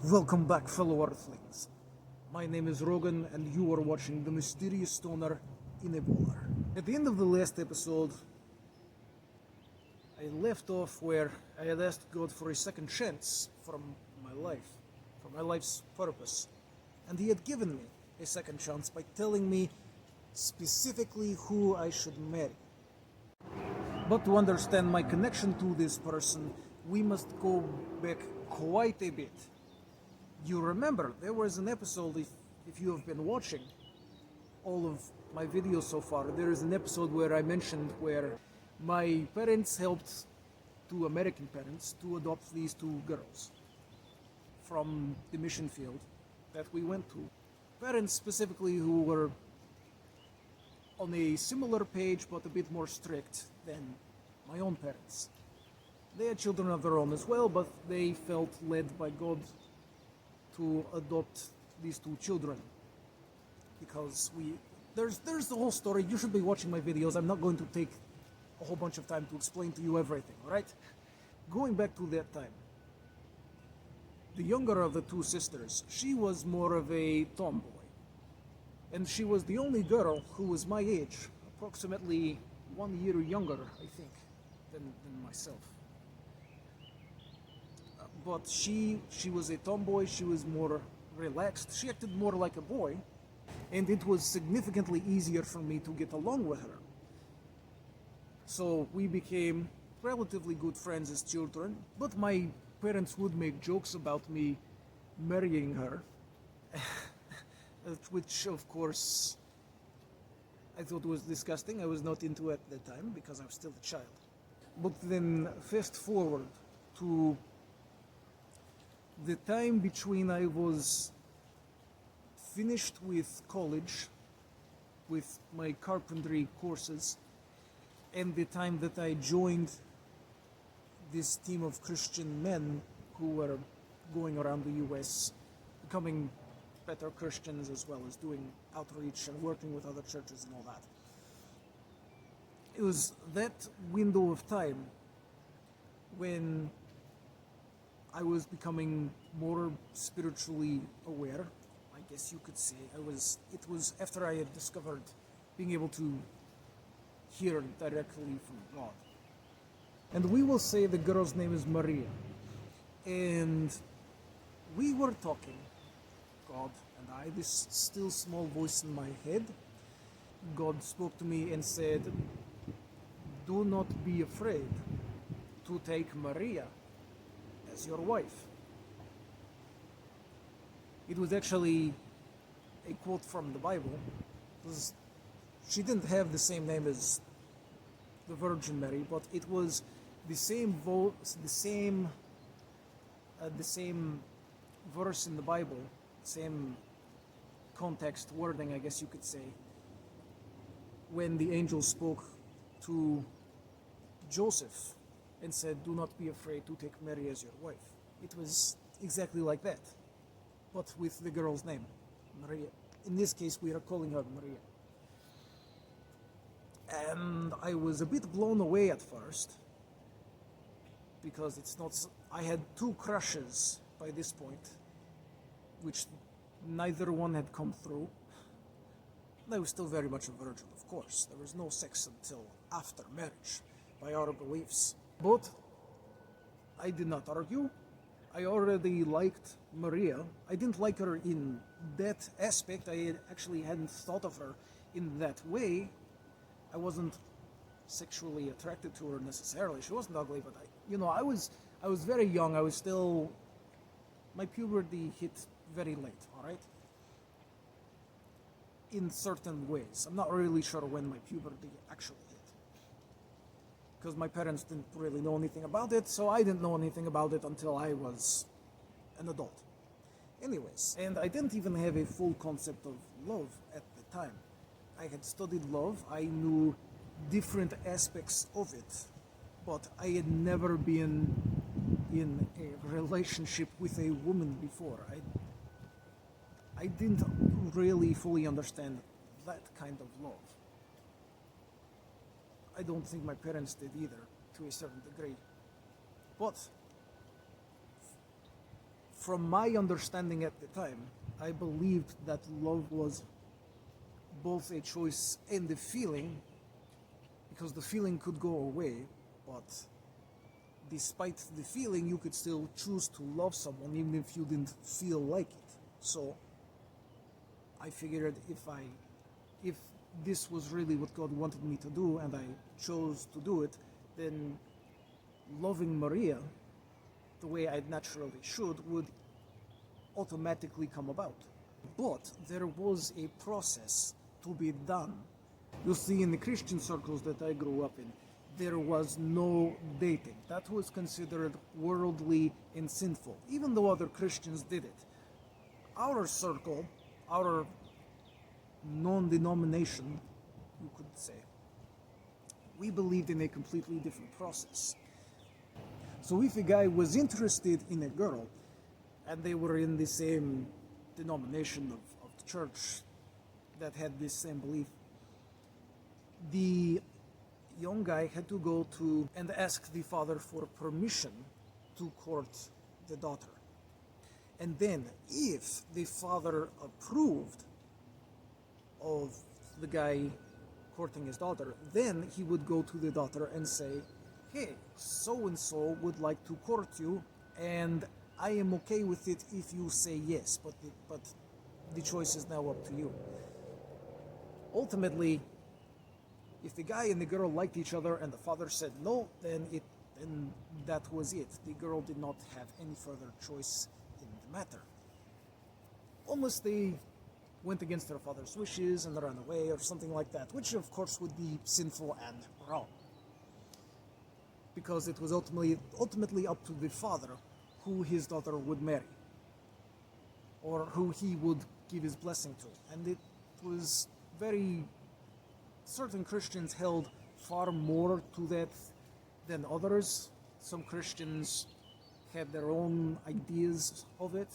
Welcome back, fellow Earthlings. My name is Rogan, and you are watching The Mysterious Stoner in Ebola. At the end of the last episode, I left off where I had asked God for a second chance from my life, for my life's purpose. And He had given me a second chance by telling me specifically who I should marry. But to understand my connection to this person, we must go back quite a bit. You remember, there was an episode, if you have been watching all of my videos so far, there is an episode where I mentioned where my parents helped two American parents to adopt these two girls from the mission field that we went to. Parents specifically who were on a similar page but a bit more strict than my own parents. They had children of their own as well, but they felt led by God to adopt these two children because there's the whole story. You should be watching my videos. I'm not going to take a whole bunch of time to explain to you everything, all right? Going back to that time, the younger of the two sisters, she was more of a tomboy, and she was the only girl who was my age, approximately 1 year younger, I think, than myself. But she was a tomboy. She was more relaxed. She acted more like a boy, and it was significantly easier for me to get along with her. So we became relatively good friends as children, but my parents would make jokes about me marrying her, which of course I thought was disgusting. I was not into it at the time because I was still a child. But then fast forward to the time between I was finished with college, with my carpentry courses, and the time that I joined this team of Christian men who were going around the US, becoming better Christians as well as doing outreach and working with other churches and all that. It was that window of time when I was becoming more spiritually aware, I guess you could say. It was after I had discovered being able to hear directly from God. And we will say the girl's name is Maria. And we were talking, God and I, this still small voice in my head. God spoke to me and said, "Do not be afraid to take Maria as your wife." It was actually a quote from the Bible. She didn't have the same name as the Virgin Mary, but it was the same verse in the Bible, same context wording, I guess you could say, when the angel spoke to Joseph and said, "Do not be afraid to take Mary as your wife." It was exactly like that, but with the girl's name, Maria. In this case, we are calling her Maria. And I was a bit blown away at first, because I had two crushes by this point, which neither one had come through. I was still very much a virgin, of course. There was no sex until after marriage, by our beliefs. But I did not argue. I already liked Maria. I didn't like her in that aspect. I actually hadn't thought of her in that way. I wasn't sexually attracted to her necessarily. She wasn't ugly, but I was very young. I was still, my puberty hit very late, all right? In certain ways. I'm not really sure when my puberty actually hit, because my parents didn't really know anything about it, so I didn't know anything about it until I was an adult. Anyways, and I didn't even have a full concept of love at the time. I had studied love, I knew different aspects of it, but I had never been in a relationship with a woman before. I didn't really fully understand that kind of love. I don't think my parents did either, to a certain degree. But from my understanding at the time, I believed that love was both a choice and a feeling, because the feeling could go away, but despite the feeling, you could still choose to love someone even if you didn't feel like it. So I figured if this was really what God wanted me to do and I chose to do it, then loving Maria the way I naturally should would automatically come about. But there was a process to be done. You see, in the Christian circles that I grew up in, there was no dating. That was considered worldly and sinful, even though other Christians did it. Our circle, our non-denomination, you could say, we believed in a completely different process. So if a guy was interested in a girl, and they were in the same denomination of the church that had this same belief, the young guy had to go to and ask the father for permission to court the daughter. And then, if the father approved of the guy courting his daughter, then he would go to the daughter and say, hey, so-and-so would like to court you, and I am okay with it if you say yes, but the choice is now up to you. Ultimately, if the guy and the girl liked each other and the father said no, then that was it. The girl did not have any further choice in the matter. Unless they went against their father's wishes and ran away or something like that, which of course would be sinful and wrong. Because it was ultimately up to the father who his daughter would marry, or who he would give his blessing to. And it was certain Christians held far more to that than others. Some Christians had their own ideas of it,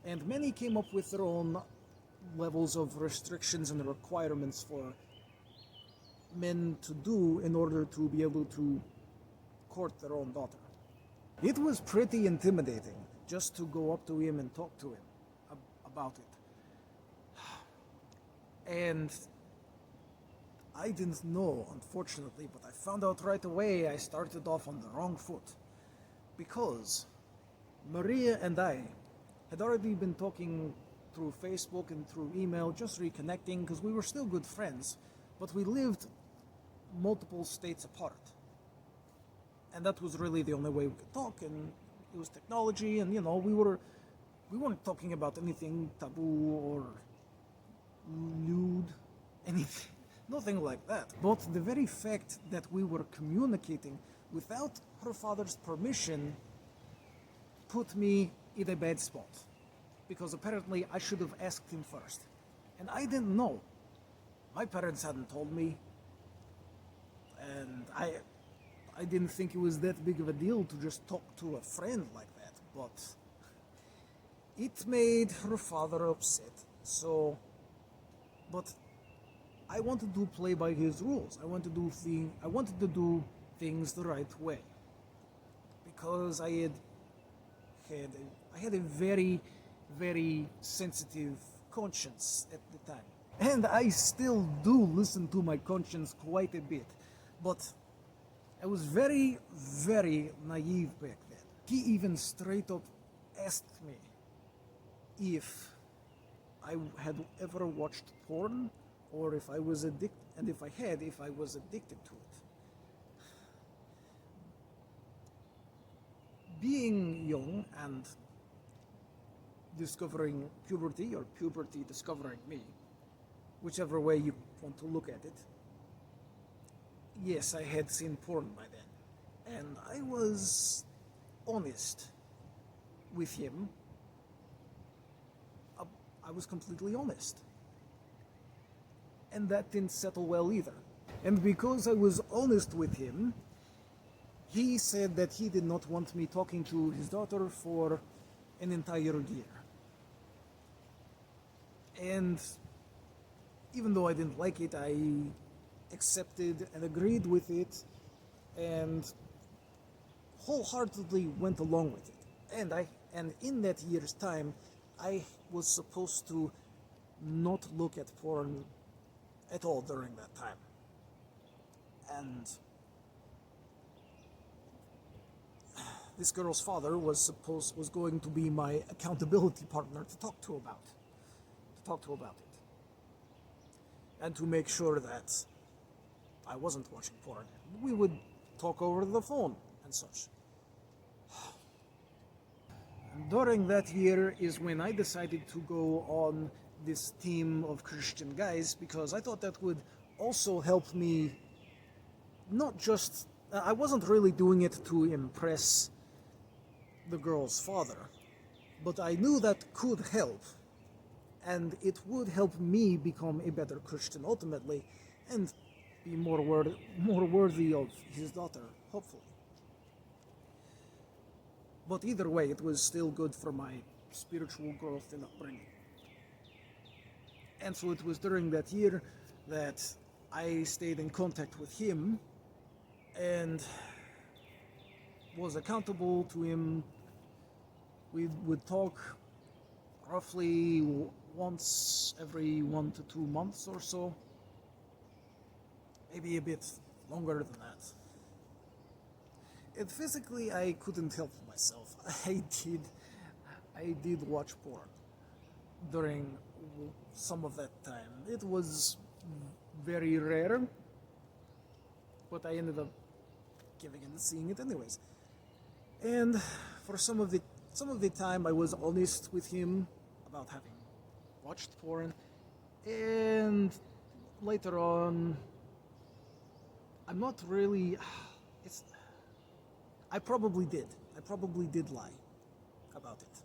and many came up with their own levels of restrictions and requirements for men to do in order to be able to court their own daughter. It was pretty intimidating just to go up to him and talk to him about it. And I didn't know, unfortunately, but I found out right away I started off on the wrong foot. Because Maria and I had already been talking through Facebook and through email, just reconnecting, because we were still good friends, but we lived multiple states apart. And that was really the only way we could talk, and it was technology, and we weren't talking about anything taboo or lewd, anything, nothing like that. But the very fact that we were communicating without her father's permission put me in a bad spot, because apparently I should have asked him first, and I didn't know. My parents hadn't told me, and I didn't think it was that big of a deal to just talk to a friend like that, but it made her father upset. But I wanted to play by his rules. I wanted to do things the right way, because I had a very, very sensitive conscience at the time, and I still do listen to my conscience quite a bit, but I was very, very naive back then. He even straight up asked me if I had ever watched porn, or if I was addicted, and if I was addicted to it. Being young and discovering puberty, or puberty discovering me, whichever way you want to look at it, yes, I had seen porn by then, and I was honest with him. I was completely honest, and that didn't settle well either. And because I was honest with him, he said that he did not want me talking to his daughter for an entire year. And even though I didn't like it, I accepted and agreed with it, and wholeheartedly went along with it. And I And in that year's time, I was supposed to not look at porn at all during that time. And this girl's father was going to be my accountability partner to talk to about it, and to make sure that I wasn't watching porn. We would talk over the phone and such. And during that year is when I decided to go on this team of Christian guys, because I thought that would also help me. Not just, I wasn't really doing it to impress the girl's father, but I knew that could help, and it would help me become a better Christian ultimately, and be more worthy of his daughter, hopefully. But either way, it was still good for my spiritual growth and upbringing. And so it was during that year that I stayed in contact with him and was accountable to him. We would talk roughly once every 1 to 2 months or so, maybe a bit longer than that. And physically, I couldn't help myself. I did watch porn during some of that time. It was very rare, but I ended up giving and seeing it anyways. And for some of the time, I was honest with him about having watched porn, and later on, I'm not really. I probably did lie about it.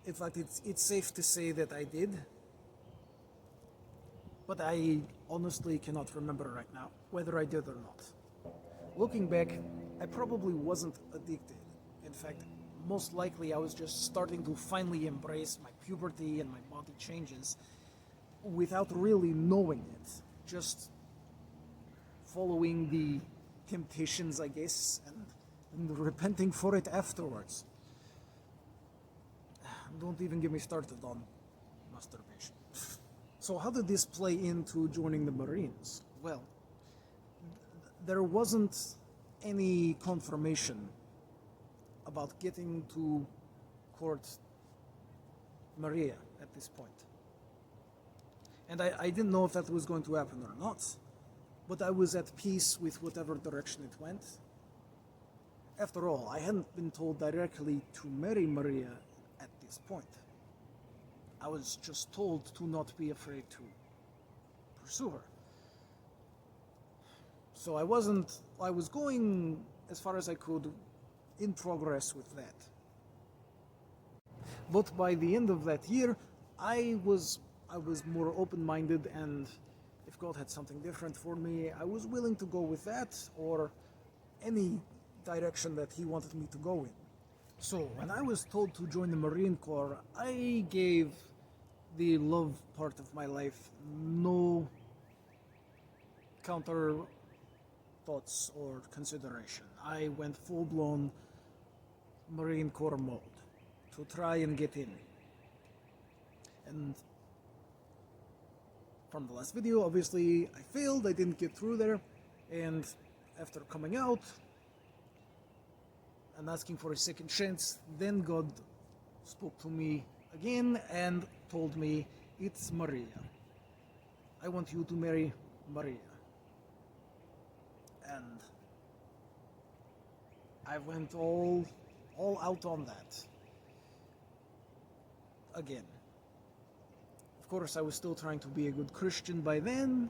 In fact, it's safe to say that I did, but I honestly cannot remember right now whether I did or not. Looking back, I probably wasn't addicted. In fact, most likely I was just starting to finally embrace my puberty and my body changes without really knowing it. Just following the temptations, I guess, and repenting for it afterwards. Don't even get me started on masturbation. So how did this play into joining the Marines? Well, there wasn't any confirmation about getting to Court Maria at this point. And I didn't know if that was going to happen or not, but I was at peace with whatever direction it went. After all, I hadn't been told directly to marry Maria at this point. I was just told to not be afraid to pursue her. So I was going as far as I could in progress with that. But by the end of that year, I was more open-minded, and if God had something different for me, I was willing to go with that or any direction that He wanted me to go in. So when I was told to join the Marine Corps, I gave the love part of my life no counter thoughts or consideration. I went full-blown Marine Corps mode to try and get in. And from the last video, obviously I failed, I didn't get through there, and after coming out and asking for a second chance, then God spoke to me again and told me, it's Maria. I want you to marry Maria. And I went all out on that. Again. Of course, I was still trying to be a good Christian by then.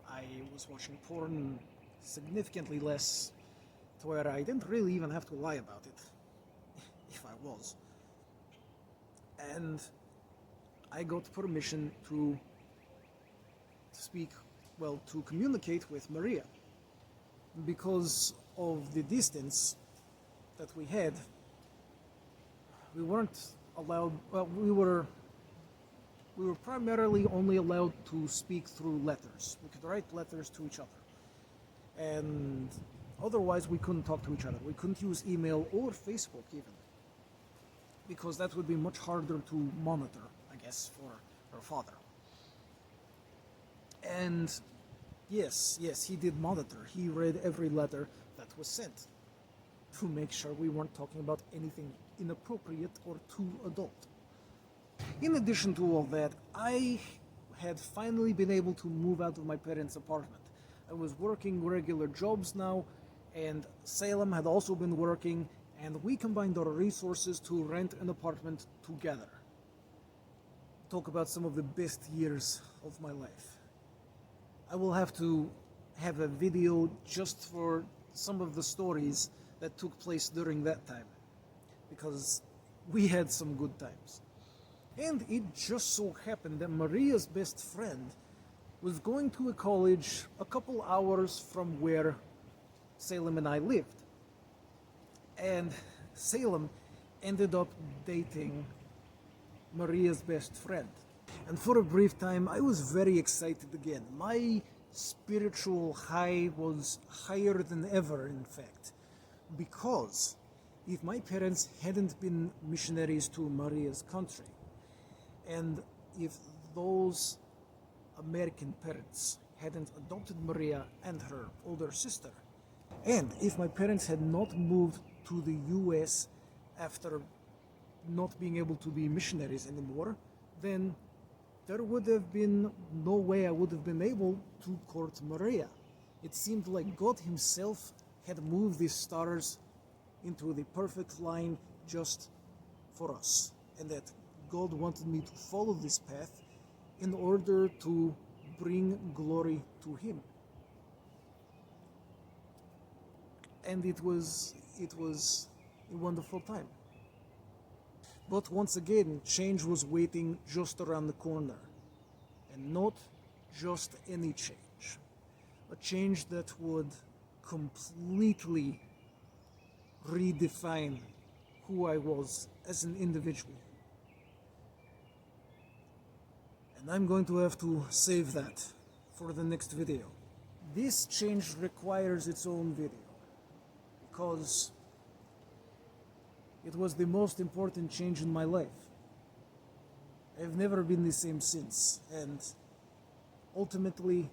I was watching porn significantly less, to where I didn't really even have to lie about it, if I was. And I got permission to communicate with Maria. Because of the distance that we had, we weren't allowed, we were primarily only allowed to speak through letters. We could write letters to each other. And Otherwise, we couldn't talk to each other. We couldn't use email or Facebook even, because that would be much harder to monitor, I guess, for her father. And yes, he did monitor. He read every letter that was sent to make sure we weren't talking about anything inappropriate or too adult. In addition to all that, I had finally been able to move out of my parents' apartment. I was working regular jobs now, and Salem had also been working, and we combined our resources to rent an apartment together. Talk about some of the best years of my life. I will have to have a video just for some of the stories that took place during that time, because we had some good times. And it just so happened that Maria's best friend was going to a college a couple hours from where Salem and I lived. And Salem ended up dating Maria's best friend. And for a brief time, I was very excited again. My spiritual high was higher than ever, in fact, because if my parents hadn't been missionaries to Maria's country, and if those American parents hadn't adopted Maria and her older sister, and if my parents had not moved to the US after not being able to be missionaries anymore, then there would have been no way I would have been able to court Maria. It seemed like God himself had moved these stars into the perfect line just for us, and that God wanted me to follow this path in order to bring glory to him. And it was a wonderful time. But once again, change was waiting just around the corner. And not just any change. A change that would completely redefine who I was as an individual. And I'm going to have to save that for the next video. This change requires its own video, because it was the most important change in my life. I've never been the same since, and ultimately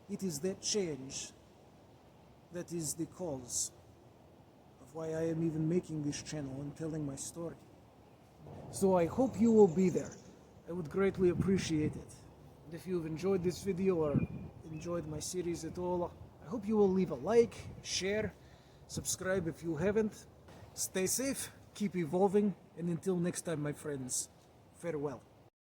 it is that change that is the cause of why I am even making this channel and telling my story. So I hope you will be there. I would greatly appreciate it. And if you've enjoyed this video or enjoyed my series at all, I hope you will leave a like, share, subscribe if you haven't. Stay safe, keep evolving, and until next time, my friends, farewell.